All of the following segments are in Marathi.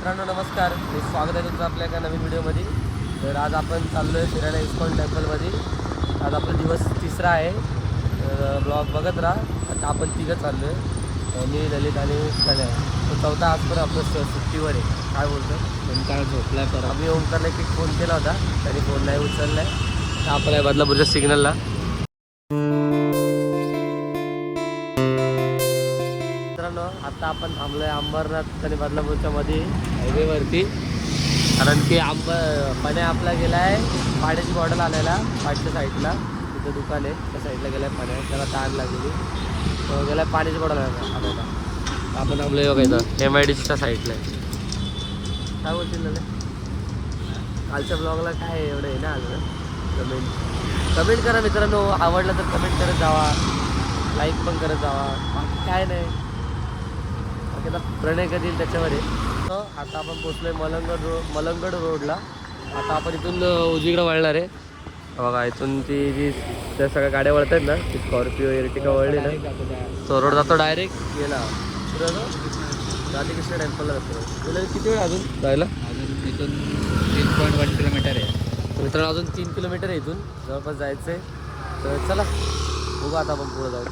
मित्रांनो नमस्कार, मी स्वागत आहे तुमचं आपल्या एका नवीन व्हिडिओमध्ये. तर आज आपण चाललो आहे फिरायला इस्कॉन टेम्पलमध्ये. आज आपला दिवस तिसरा आहे. तर ब्लॉग बघत राहा. आता आपण तिघं चाललो आहे, मी ललित आणि कन्या. तो चौथा आज पण आपलं सुट्टीवर आहे. काय बोलतो ओंकार झोपलाय पर आम्ही ओंकारला एक फोन केला होता, त्यांनी फोन नाही उचलला आहे. तर आपण आहे बदलापूरच्या सिग्नलला. मित्रांनो आता आपण थांबलो आहे अंबरनाथ आणि बदलापूरच्या मध्ये हायवेवरती. कारण की पाण्या आपला गेला आहे पाण्याची बॉटल आणायला पाठच्या साईडला. तिथं दुकान आहे त्या साईडला गेला आहे पाण्या, त्याला ताण लागलेली. तो गेला आहे पाण्याची बॉटल आणायला. आपण थांबलो बघा इथं MIDCच्या साईडला आहे. काय बोलतील ना कालच्या ब्लॉगला काय आहे एवढं आहे ना आलं. कमेंट करा मित्रांनो, आवडलं तर कमेंट करत जावा, लाईक पण करत जावा. बाकी काय नाही, आता प्रणय कधी येईल त्याच्यावर आहे. आता आपण पोचलो आहे मलंगड रोडला. आता आपण इथून उजवीकडे वळणार आहे. बघा इथून ती जी त्या सगळ्या गाड्या वळत आहेत ना, ती स्कॉर्पिओ एर्टिका वळली ना, तो रोड जातो डायरेक्ट गेला राधाकृष्ण टेम्पलला जातो. तुला किती वेळ अजून जायला? अजून इथून 3.1 किलोमीटर आहे. तर मित्रांनो अजून 3 किलोमीटर आहे इथून जवळपास जायचं आहे. तर चला बघू आता आपण पुढे जाऊ.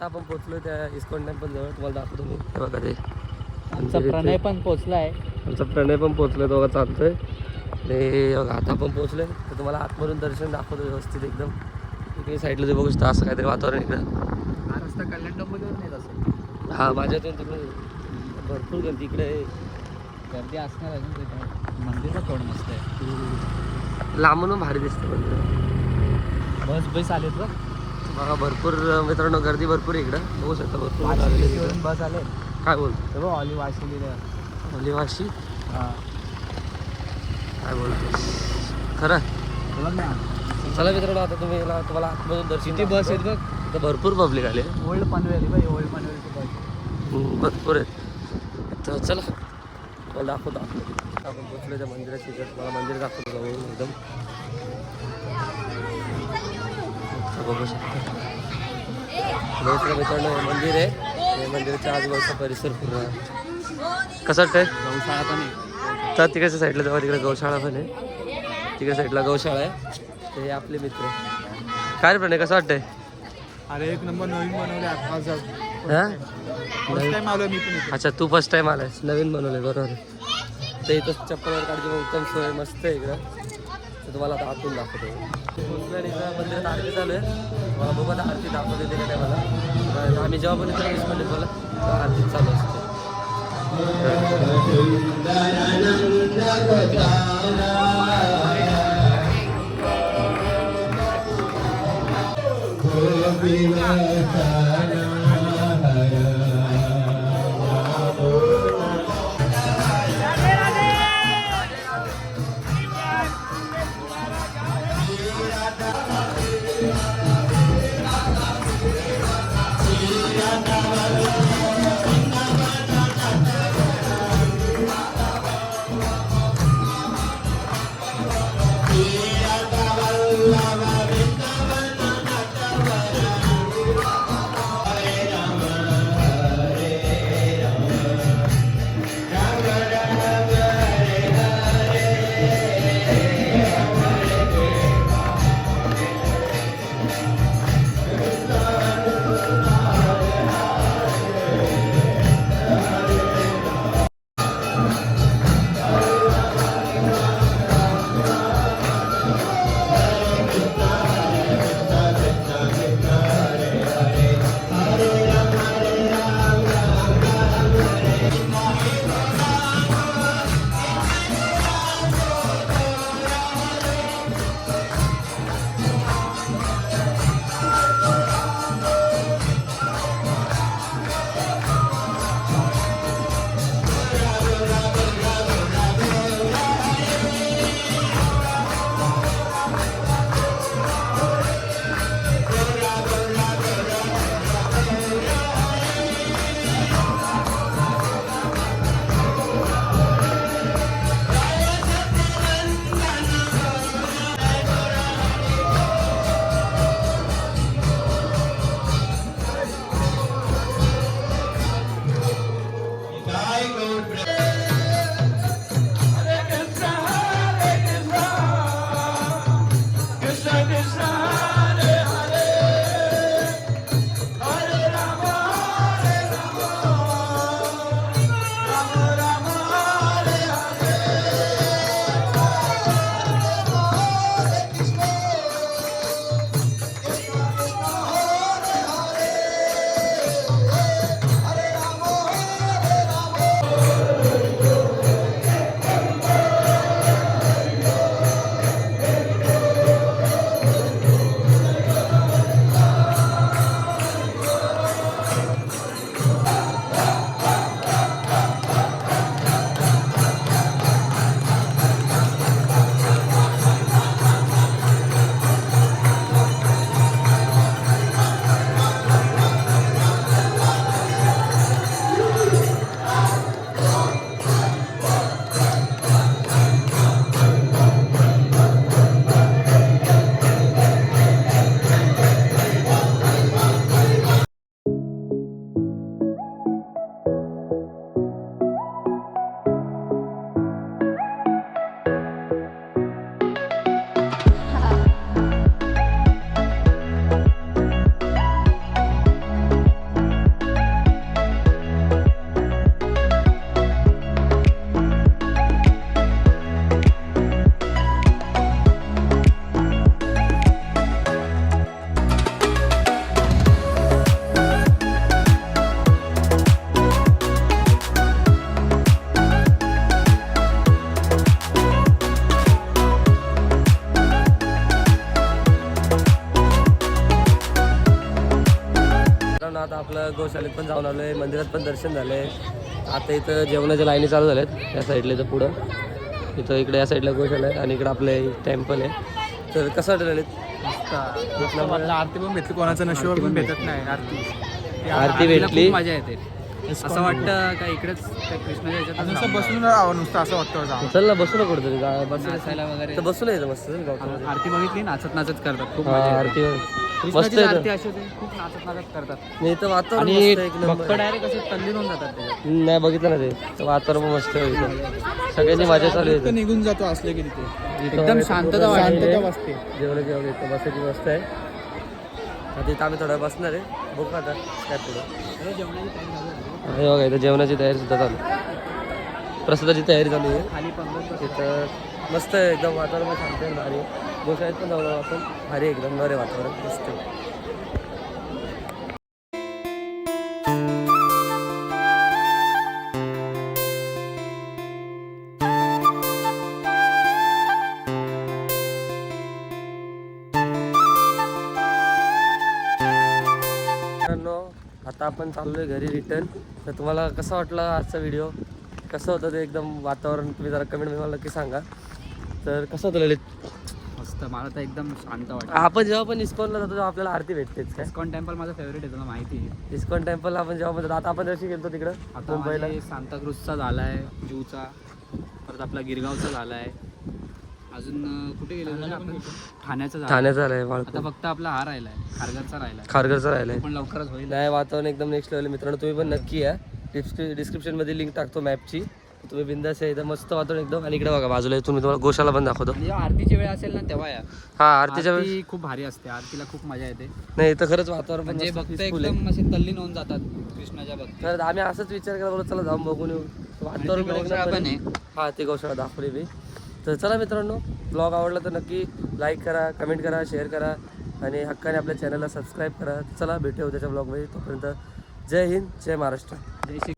आपण पोहोचलो त्या इस्कॉन टेम्पल जवळ. तुम्हाला दाखवतो मी. बघा ते आमचा प्रणय पण पोचला आहे. आमचा प्रणय पण पोचलोय. दोघं चालतोय. ते बघा आता आपण पोचलोय. तर तुम्हाला आतमधून दर्शन दाखवतो व्यवस्थित एकदम. इकडे साईडला जे बघू शकता असं काहीतरी वातावरण इकडं. हा रस्ता कल्याण डोंबिवलीवरून येत असेल. हा माझ्यातून तिकडे भरपूर गर्दी इकडे गर्दी असणार अजून तिथे. मंदिर पण थोडं मस्त आहे. लांबून भारी दिसतं मंदिर. बस आलेत बघ. बघा भरपूर मित्रांनो गर्दी भरपूर इकडं बघू शकता. भरपूर बस आले. काय बोलतो बघ ऑलिव्ह वाशिलीला. ओलिवाशी हां काय बोलतो खरं. बघ ना. चला मित्रांनो आता तुम्हाला आतमधून दर्शन. किती बस आहेत बघ. तर भरपूर पब्लिक आले. ओल्ड पनवेल बाई, ओल्ड पनवेलची बस. भरपूर आहेत. तर चला मला दाखवतो. आपण पोचलो त्या मंदिराची तिथं. मला मंदिर दाखवतो जाऊन एकदम. बघू शकता मित्रांनो मंदिर आहे. हे मंदिराच्या आजूबाजूचा परिसर पूर्ण कसं वाटतंय. गौशाळा पण आहे. तर तिकडच्या साईडला जेव्हा तिकडे गौशाळा पण आहे. तिकडे साईडला गौशाळा आहे. ते आपले मित्र. काय रे प्रणय कसं वाटतंय? अरे एक नंबर नवीन बनवले. हां टाइम आलो मी पण. अच्छा तू फर्स्ट टाईम आलायस. नवीन बनवलं आहे बरोबर आहे. तर इथं चप्पलवर काढची उत्तम सोय मस्त आहे इकडं. तर तुम्हाला आता आतून दाखवतो. इथं मंदिरात आरती चालू आहे. मला बघा आरती दाखवते ते काय मला. आम्ही जेव्हा पण इथं इस्कॉन टेम्पलला तेव्हा आरती चालू असते. गौशालेत पण जाऊन आलो आहे, मंदिरात पण दर्शन झालं आहे. आता इथं जेवणाच्या लाईनी चालू झाल्यात त्या साईडला. इथं पुढं इथं इकडे या साईडला गोशाला आहे आणि इकडे आपले टेम्पल आहे. तर कसं वाटलं ललित? आरती पण भेटली, कोणाचं नशिबात पण भेटत नाही आरती. आरती भेटली, मजा येते. असं वाटतं का इकडेच त्या कृष्णाच्या ह्याच्यात नुसतं बसून राहावं, नुसतं असं वाटतं जावं. चल ना बसू ना कुठेतरी नाचायला वगैरे. तर बसू नाही मस्त गावठाण. आरती बघितली, नाचत नाचत करतात, खूप हा मजा येते. आरती मस्त कृष्णाची आहे आरती अशी होते, खूप नाचत नाचत करतात. नाही तर वातावरण आणि मस्त आहे, एक भक्त नंबर. डायरेक्ट असे तल्लीन होऊन जातात त्याच्यात. नाही बघितलं ना ते वातावरण मस्त आहे इथं. सगळ्यांची मजा चालू आहे इतकं निघून जातो असले की तिथे इथं. एकदम शांतता वाटते. शांतता वाटते. जेवण जेवण इथं बसायची मस्त आहे. आता इथं आम्ही थोडं बसणार आहे, बघू आता काय पुढं. हे बघा इथं जेवणाची तयारी सुद्धा चालू आहे, प्रसादाची तयारी चालू आहे. खाली पंगत तिथं मस्त आहे एकदम, वातावरण पण शांत आहे, भारी आहे. गोशाळेत पण जाऊ आपण, भारी आहे एकदम, बरे वातावरण मस्त आहे. मित्रांनो आता आपण चाललोय घरी रिटर्न. तर तुम्हाला कसं वाटलं आजचा व्हिडिओ, कसं होतं ते एकदम वातावरण, तुम्ही जरा कमेंटमध्ये मला नक्की सांगा. तर कसं होतं ललित? मस्त, मला तर एकदम शांत वाटतं. आपण जेव्हा पण इस्कॉनला जातो तेव्हा आपल्याला आरती भेटतेच काय? इस्कॉन टेम्पल माझं फेवरेट आहे, तुला माहिती आहे. इस्कॉन टेम्पलला आपण जेव्हा पण, आता आपण जशी गेलो तिकडं आता मुंबईला, माझे सांताक्रूजचा झाला आहे, जूचा, परत आपला गिरगावचा झाला आहे, अजून कुठे गेलो आपण, ठाण्याचा झाला. ठाण्याचा आहे आता बाळपूर, फक्त आपला हा राहिला आहे, खारघरचा राहिला आहे, खारघरचा राहिलाय. पण लवकरच होईल. नाही वातावरण एकदम नेक्स्ट लेवल मित्रांनो, तुम्ही पण नक्की या. डिस्क्रिप्शनमध्ये लिंक टाकतो मॅपची, तुम्ही बिंदास आहे. एकदम मस्त वातावरण एकदम. आणि इकडे बघा बाजूला तुम्ही तुम्हाला गोशाला पण दाखवतो. आणि जेव्हा आरतीची वेळ असेल ना तेव्हा या. हा आरतीच्या वेळेस आरती खूप भारी असते, आरतीला खूप मजा येते. नाही इथं खरंच वातावरण पण म्हणजे मस्त भक्त peaceful आहे. एकदम असे तल्लीन होऊन जातात कृष्णाच्या भक्ती. तर आम्ही असंच विचार केला, बोलू चला जाऊन बघून येऊ. वातावरण पण गौशाळा एकदम पण आहे. हा ते गौशाळा दाखवली मी. तर चला मित्रांनो, ब्लॉग आवडला तर नक्की लाईक करा, कमेंट करा, शेअर करा आणि हक्काने आपल्या चॅनलला सबस्क्राईब करा. चला भेटूया उद्याच्या ब्लॉगमध्ये. तोपर्यंत जय हिंद, जय महाराष्ट्र. जय श्री